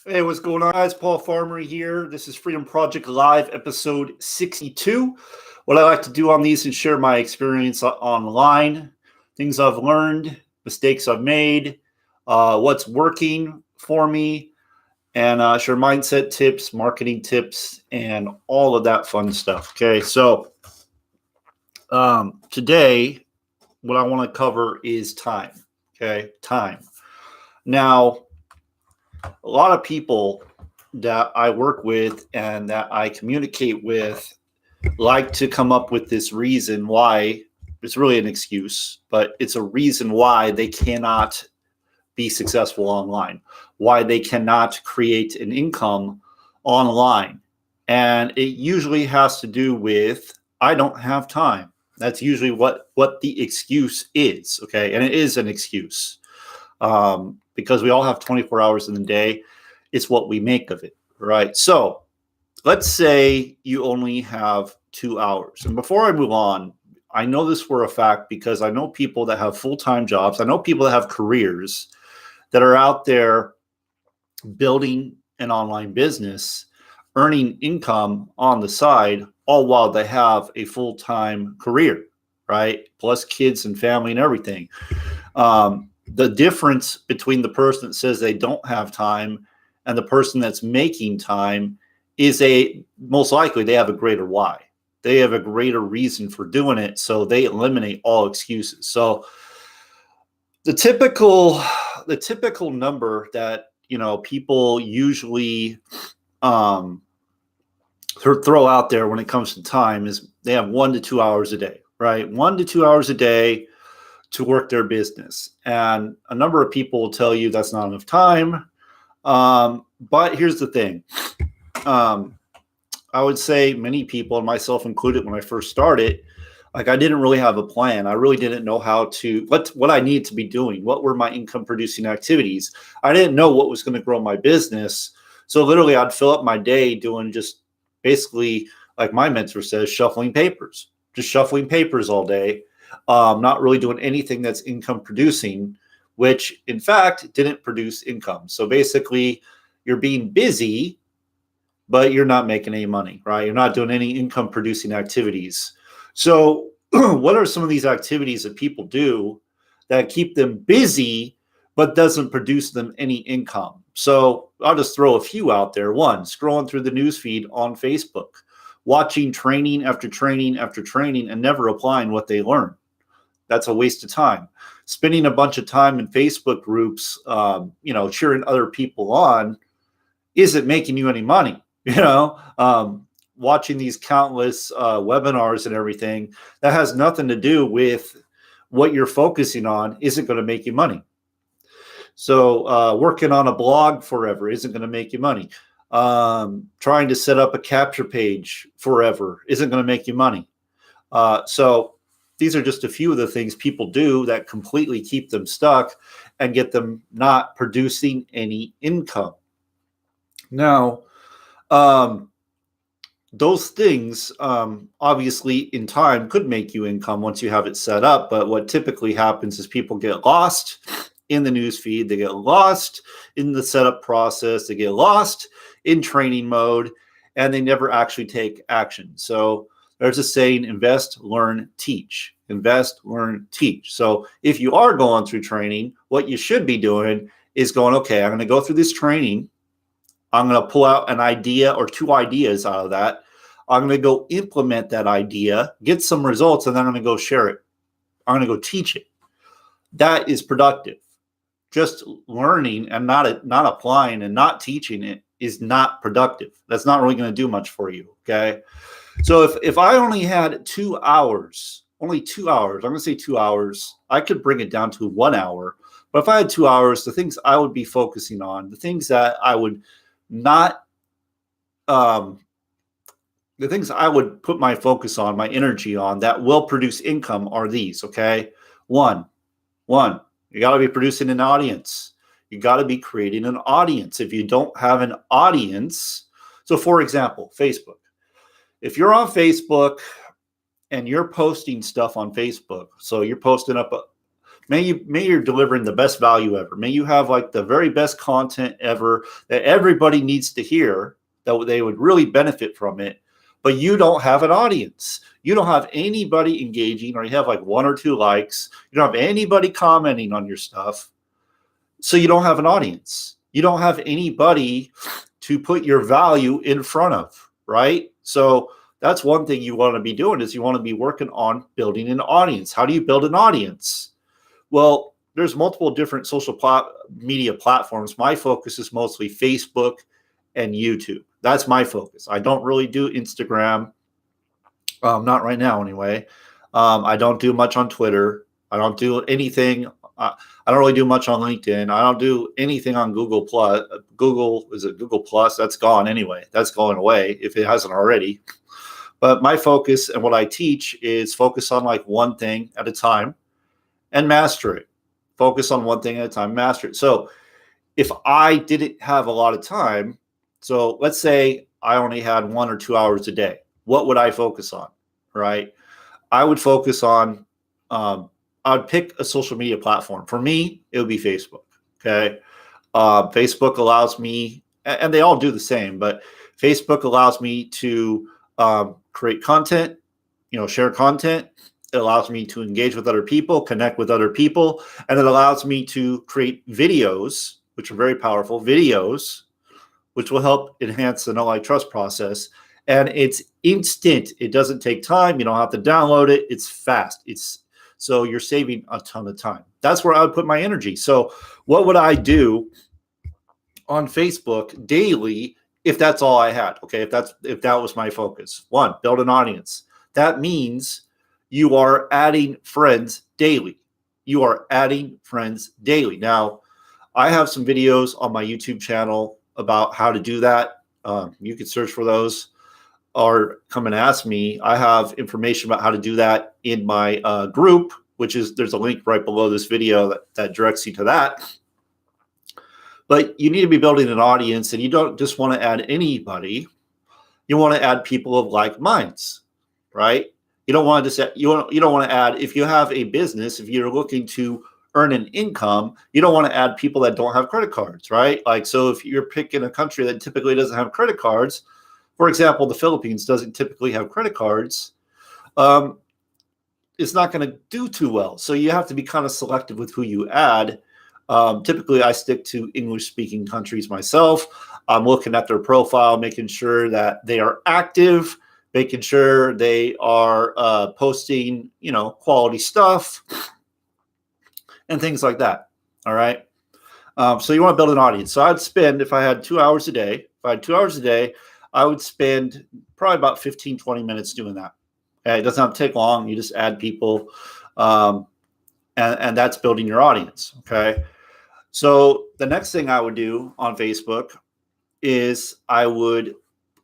Hey, what's going on, guys? Paul Farmer here. This is Freedom Project Live, episode 62. What I like to do on these is share my experience online, things I've learned, mistakes I've made, what's working for me, and share mindset tips, marketing tips, and all of that fun stuff. Okay, so today, what I want to cover is time. Okay, time. Now, a lot of people that I work with and that I communicate with like to come up with this reason why it's really an excuse, but it's a reason why they cannot be successful online, why they cannot create an income online. And it usually has to do with, I don't have time. That's usually what the excuse is. Okay. And it is an excuse because we all have 24 hours in the day. It's what we make of it, right? So let's say you only have 2 hours. And before I move on, I know this for a fact because I know people that have full-time jobs. I know people that have careers that are out there building an online business, earning income on the side, all while they have a full-time career, right? Plus kids and family and everything. The difference between the person that says they don't have time and the person that's making time is most likely they have a greater why. They have a greater reason for doing it. So they eliminate all excuses. So the typical number that, people usually throw out there when it comes to time is they have 1 to 2 hours a day, right? 1 to 2 hours a day to work their business. And a number of people will tell you that's not enough time. But here's the thing. I would say many people, and myself included, when I first started, like I didn't really have a plan. I really didn't know what I needed to be doing. What were my income producing activities? I didn't know what was going to grow my business. So literally I'd fill up my day doing just basically, like my mentor says, shuffling papers, just shuffling papers all day. Not really doing anything that's income producing, which in fact didn't produce income. So basically you're being busy, but you're not making any money, right? You're not doing any income producing activities. So what are some of these activities that people do that keep them busy, but doesn't produce them any income? So I'll just throw a few out there. One, scrolling through the newsfeed on Facebook, watching training after training after training and never applying what they learn. That's a waste of time. Spending a bunch of time in Facebook groups, cheering other people on isn't making you any money. Watching these countless webinars and everything that has nothing to do with what you're focusing on isn't going to make you money. So working on a blog forever isn't going to make you money. Trying to set up a capture page forever isn't going to make you money. So these are just a few of the things people do that completely keep them stuck and get them not producing any income. Now, those things obviously in time could make you income once you have it set up. But what typically happens is people get lost in the news feed. They get lost in the setup process. They get lost in training mode, and they never actually take action. So there's a saying, invest, learn, teach. Invest, learn, teach. So if you are going through training, what you should be doing is going, okay, I'm going to go through this training. I'm going to pull out an idea or 2 ideas out of that. I'm going to go implement that idea, get some results, and then I'm going to go share it. I'm going to go teach it. That is productive. Just learning and not applying and not teaching it is not productive. That's not really going to do much for you, okay? So if I only had 2 hours, only 2 hours, I'm going to say 2 hours, I could bring it down to 1 hour. But if I had 2 hours, the things I would be focusing on, the things that I would not, the things I would put my focus on, my energy on that will produce income are these, okay? One, you got to be producing an audience. You got to be creating an audience. If you don't have an audience, so for example, Facebook. If you're on Facebook and you're posting stuff on Facebook, so you're posting up May you're delivering the best value ever. May you have like the very best content ever that everybody needs to hear, that they would really benefit from it. But you don't have an audience. You don't have anybody engaging, or you have like 1 or 2 likes. You don't have anybody commenting on your stuff. So you don't have an audience. You don't have anybody to put your value in front of, right? So that's one thing you want to be doing, is you want to be working on building an audience. How do you build an audience? Well, there's multiple different social media platforms. My focus is mostly Facebook and YouTube. That's my focus. I don't really do Instagram. Not right now, anyway. I don't do much on Twitter. I don't do anything. I don't really do much on LinkedIn. I don't do anything on Google Plus. Google Plus? That's gone anyway. That's going away if it hasn't already. But my focus and what I teach is focus on like one thing at a time and master it. Focus on one thing at a time, master it. So if I didn't have a lot of time, so let's say I only had 1 or 2 hours a day, what would I focus on, right? I would focus on, I would pick a social media platform. For me, it would be Facebook, okay? Facebook allows me, and they all do the same, but Facebook allows me to create content, share content. It allows me to engage with other people, connect with other people, and it allows me to create videos, which are very powerful videos, which will help enhance the know, like, trust process. And it's instant. It doesn't take time. You don't have to download it. It's fast. So you're saving a ton of time. That's where I would put my energy. So what would I do on Facebook daily if that's all I had? Okay, if that was my focus. 1, build an audience. That means you are adding friends daily. You are adding friends daily. Now, I have some videos on my YouTube channel about how to do that. You can search for those or come and ask me. I have information about how to do that in my group, there's a link right below this video that directs you to that. But you need to be building an audience, and you don't just want to add anybody. You want to add people of like minds, right? You don't want to just you don't want to add, if you have a business, if you're looking to earn an income, you don't want to add people that don't have credit cards, right? Like, so if you're picking a country that typically doesn't have credit cards, for example, the Philippines doesn't typically have credit cards, it's not going to do too well. So you have to be kind of selective with who you add. Typically, I stick to English-speaking countries myself. I'm looking at their profile, making sure that they are active, making sure they are posting, quality stuff and things like that. All right. So you want to build an audience. So I'd spend, if I had 2 hours a day, I would spend probably about 15, 20 minutes doing that. Okay. It doesn't have to take long. You just add people, and that's building your audience. Okay. So the next thing I would do on Facebook is I would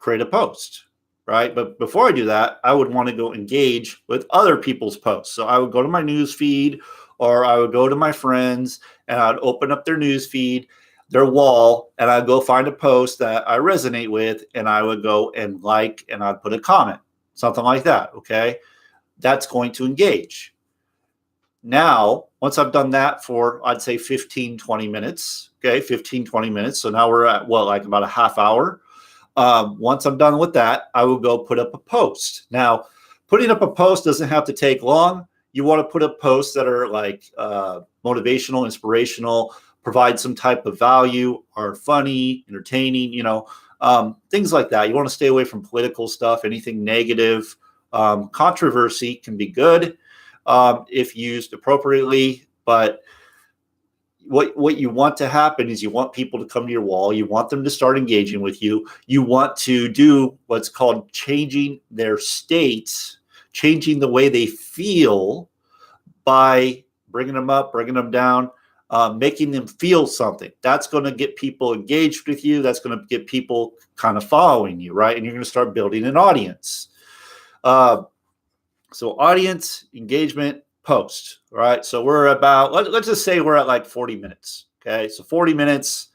create a post, right? But before I do that, I would want to go engage with other people's posts. So I would go to my news feed, or I would go to my friends and I'd open up their news feed, their wall, and I'd go find a post that I resonate with, and I would go and like, and I'd put a comment, something like that. Okay. That's going to engage. Now, once I've done that for, I'd say 15, 20 minutes, okay, 15, 20 minutes. So now we're at, like about a half hour. Once I'm done with that, I will go put up a post. Now, putting up a post doesn't have to take long. You want to put up posts that are like motivational, inspirational, provide some type of value, are funny, entertaining, things like that. You want to stay away from political stuff, anything negative. Controversy can be good if used appropriately, but what you want to happen is you want people to come to your wall. You want them to start engaging with you. You want to do what's called changing their states, changing the way they feel by bringing them up, bringing them down, making them feel something. That's going to get people engaged with you. That's going to get people kind of following you, right? And you're going to start building an audience. So audience, engagement, post, right? So we're about, let's just say we're at like 40 minutes. Okay. So 40 minutes,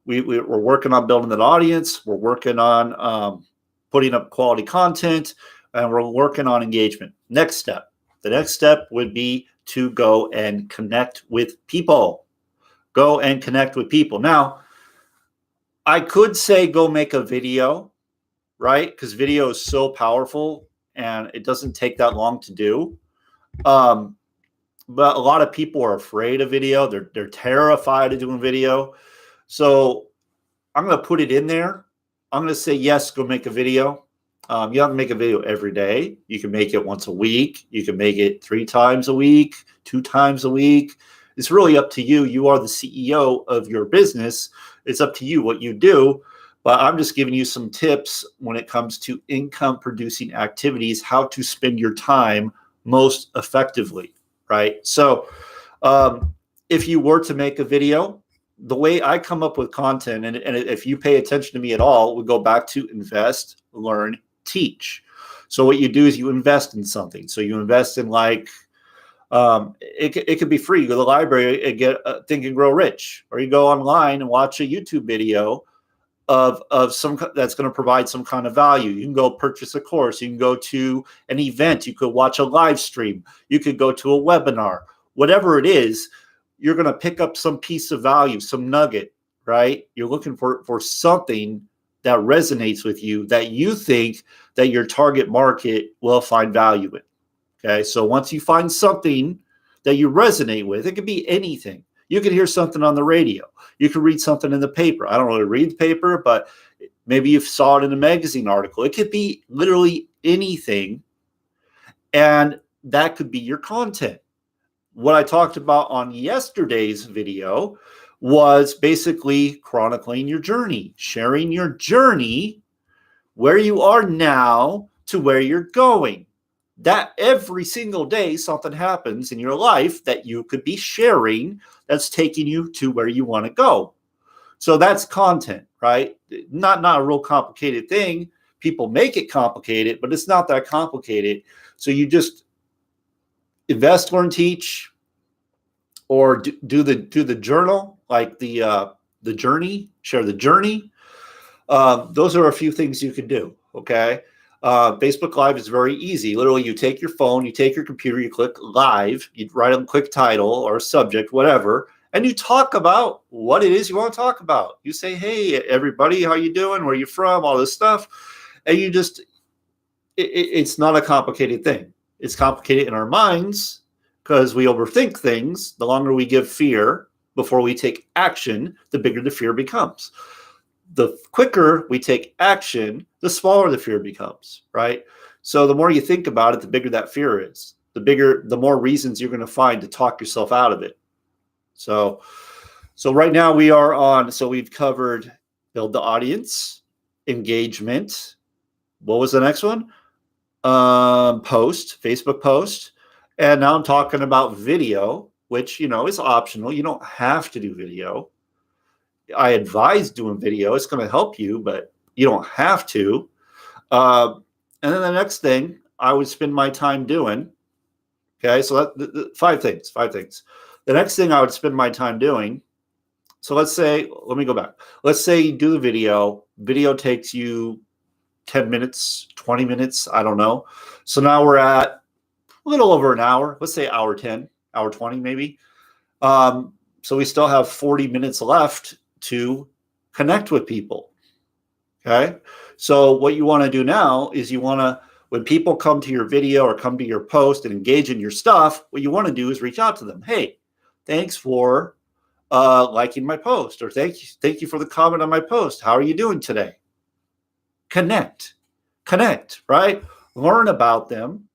we're working on building that audience. We're working on putting up quality content, and we're working on engagement. The next step would be to go and connect with people. Go and connect with people. Now, I could say go make a video, right? Because video is so powerful and it doesn't take that long to do. But a lot of people are afraid of video. They're terrified of doing video. So I'm going to put it in there. I'm going to say, yes, go make a video. You have to make a video every day. You can make it once a week. You can make it 3 times a week, 2 times a week. It's really up to you. You are the CEO of your business. It's up to you what you do. But I'm just giving you some tips when it comes to income producing activities, how to spend your time most effectively, right? So if you were to make a video, the way I come up with content, and if you pay attention to me at all, we go back to invest, learn, teach. So what you do is you invest in something. So you invest in like, it could be free. You go to the library and get Think and Grow Rich, or you go online and watch a YouTube video of some that's going to provide some kind of value. You can go purchase a course. You can go to an event. You could watch a live stream. You could go to a webinar. Whatever it is, you're going to pick up some piece of value, some nugget, right? You're looking for something that resonates with you, that you think that your target market will find value in. Okay, so once you find something that you resonate with, it could be anything. You could hear something on the radio. You could read something in the paper. I don't really read the paper, but maybe you saw it in a magazine article. It could be literally anything, and that could be your content. What I talked about on yesterday's video was basically chronicling your journey, sharing your journey, where you are now to where you're going. That every single day something happens in your life that you could be sharing that's taking you to where you want to go. So that's content, right? Not a real complicated thing. People make it complicated, but it's not that complicated. So you just invest, learn, teach, or do the journal, like the journey, share the journey. Those are a few things you can do. Okay. Facebook Live is very easy. Literally, you take your phone, you take your computer, you click live, you write a quick title or a subject, whatever, and you talk about what it is you want to talk about. You say, hey, everybody, how you doing? Where you from? All this stuff. And you just, it's not a complicated thing. It's complicated in our minds because we overthink things. The longer we give fear before we take action, the bigger the fear becomes. The quicker we take action, the smaller the fear becomes, right? So the more you think about it, the bigger that fear is. The more reasons you're going to find to talk yourself out of it. So right now we are on, so we've covered build the audience, engagement. What was the next one? Post, Facebook post. And now I'm talking about video, which, is optional. You don't have to do video. I advise doing video. It's going to help you, but you don't have to. And then the next thing I would spend my time doing. Okay, so that 5 things. The next thing I would spend my time doing. So let me go back. Let's say you do the video. Video takes you 10 minutes, 20 minutes. I don't know. So now we're at a little over an hour. Let's say hour 10, hour 20 maybe. So we still have 40 minutes left to connect with people. Okay. So what you want to do now is when people come to your video or come to your post and engage in your stuff, what you want to do is reach out to them. Hey, thanks for liking my post, or thank you for the comment on my post. How are you doing today? Connect, right? Learn about them.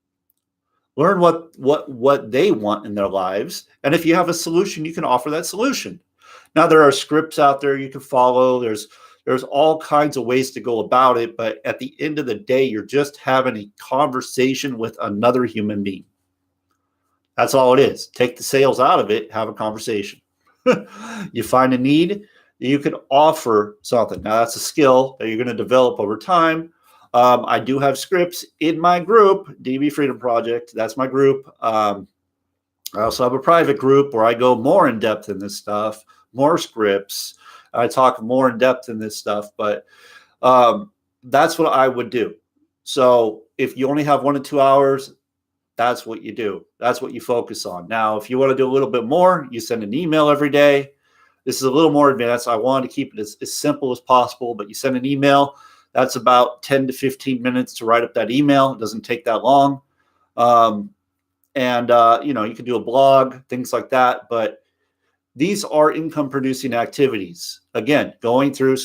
Learn what they want in their lives. And if you have a solution, you can offer that solution. Now, there are scripts out there you can follow. There's all kinds of ways to go about it. But at the end of the day, you're just having a conversation with another human being. That's all it is. Take the sales out of it. Have a conversation. You find a need, you can offer something. Now, that's a skill that you're going to develop over time. I do have scripts in my group, DB Freedom Project. That's my group. I also have a private group where I go more in depth in this stuff, more scripts. I talk more in depth in this stuff, but that's what I would do. So if you only have 1 to 2 hours, that's what you do. That's what you focus on. Now, if you want to do a little bit more, you send an email every day. This is a little more advanced. I wanted to keep it as simple as possible, but you send an email. That's about 10 to 15 minutes to write up that email. It doesn't take that long. You can do a blog, things like that. But these are income producing activities. Again, scrolling through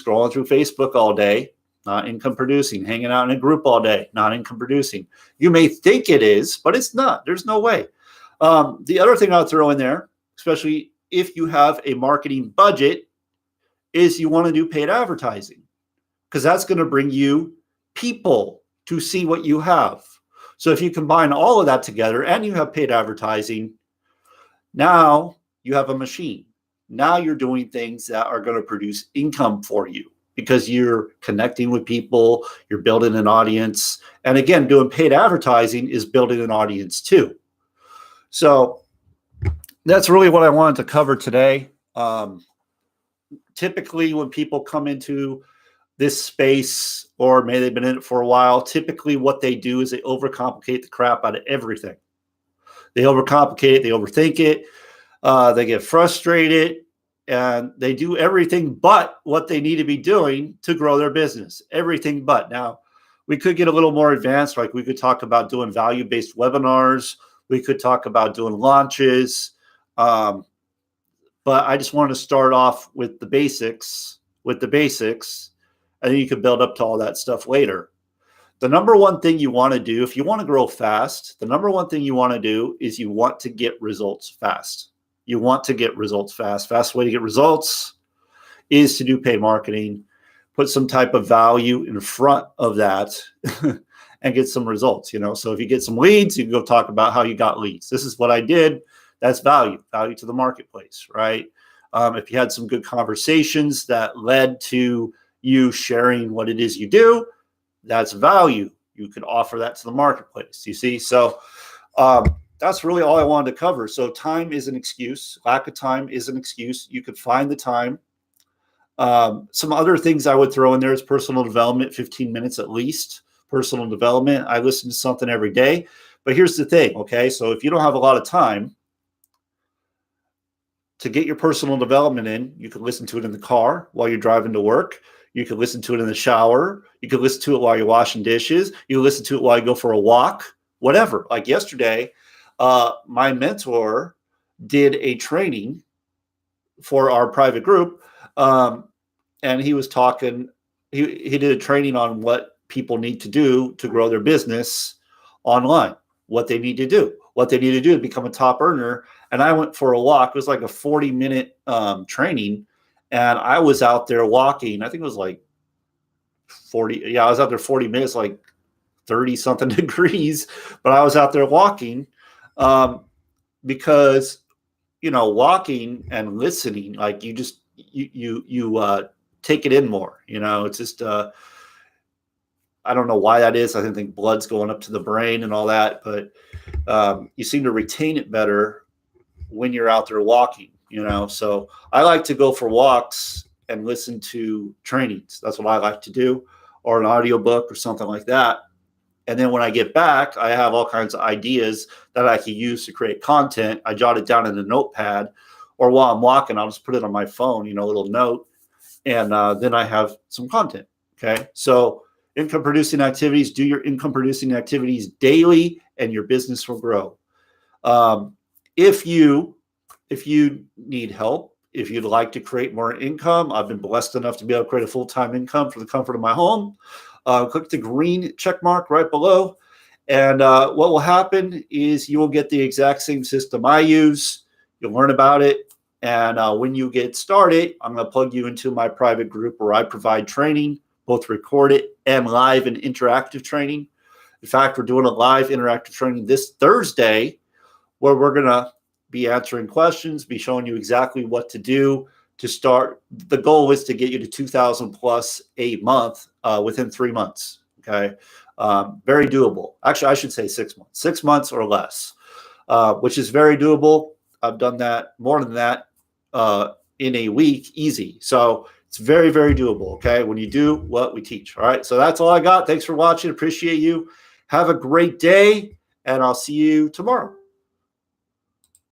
Facebook all day, not income producing. Hanging out in a group all day, not income producing. You may think it is, but it's not. There's no way. The other thing I'll throw in there, especially if you have a marketing budget, is you want to do paid advertising, because that's going to bring you people to see what you have. So if you combine all of that together and you have paid advertising, now you have a machine. Now you're doing things that are going to produce income for you because you're connecting with people, you're building an audience. And again, doing paid advertising is building an audience too. So that's really what I wanted to cover today. Typically, when people come into this space, or maybe they've been in it for a while, typically what they do is they overcomplicate the crap out of everything. They overcomplicate it, they overthink it. They get frustrated, and they do everything but what they need to be doing to grow their business. Everything but. Now, we could get a little more advanced. Like we could talk about doing value-based webinars. We could talk about doing launches. But I just wanted to start off with the basics, and then you can build up to all that stuff later. The number one thing you want to do, if you want to grow fast, the number one thing you want to do is you want to get results fast. You want to get results fast. Fast way to get results is to do paid marketing, put some type of value in front of that and get some results, So if you get some leads, you can go talk about how you got leads. This is what I did. That's value to the marketplace, right? If you had some good conversations that led to you sharing what it is you do, that's value. You could offer that to the marketplace, you see? So that's really all I wanted to cover. So time is an excuse. Lack of time is an excuse. You could find the time. Some other things I would throw in there is personal development, 15 minutes at least. Personal development. I listen to something every day. But here's the thing, okay? So if you don't have a lot of time to get your personal development in, you can listen to it in the car while you're driving to work. You can listen to it in the shower. You can listen to it while you're washing dishes. You can listen to it while you go for a walk, whatever. Like yesterday, my mentor did a training for our private group. And he was talking, he did a training on what people need to do to grow their business online, what they need to do to become a top earner. And I went for a walk. It was like a 40-minute training. And I was out there walking. I think it was like 40. Yeah, I was out there 40 minutes, like 30 something degrees. But I was out there walking because, walking and listening, like you just, you take it in more, it's just, I don't know why that is. I think blood's going up to the brain and all that, but you seem to retain it better when you're out there walking, So I like to go for walks and listen to trainings. That's what I like to do, or an audiobook or something like that. And then when I get back, I have all kinds of ideas that I can use to create content. I jot it down in a notepad, or while I'm walking, I'll just put it on my phone, a little note, and then I have some content. Okay. So income producing activities, do your income producing activities daily, and your business will grow. If you need help, if you'd like to create more income, I've been blessed enough to be able to create a full-time income from the comfort of my home. Click the green check mark right below. And what will happen is you will get the exact same system I use. You'll learn about it. And when you get started, I'm going to plug you into my private group where I provide training, both recorded and live and interactive training. In fact, we're doing a live interactive training this Thursday where we're going to be answering questions, be showing you exactly what to do to start. The goal is to get you to 2,000 plus a month within 3 months. Okay. Very doable. Actually, I should say 6 months, 6 months or less, which is very doable. I've done that more than that in a week, easy. So it's very, very doable. Okay. When you do what we teach. All right. So that's all I got. Thanks for watching. Appreciate you. Have a great day. and I'll see you tomorrow.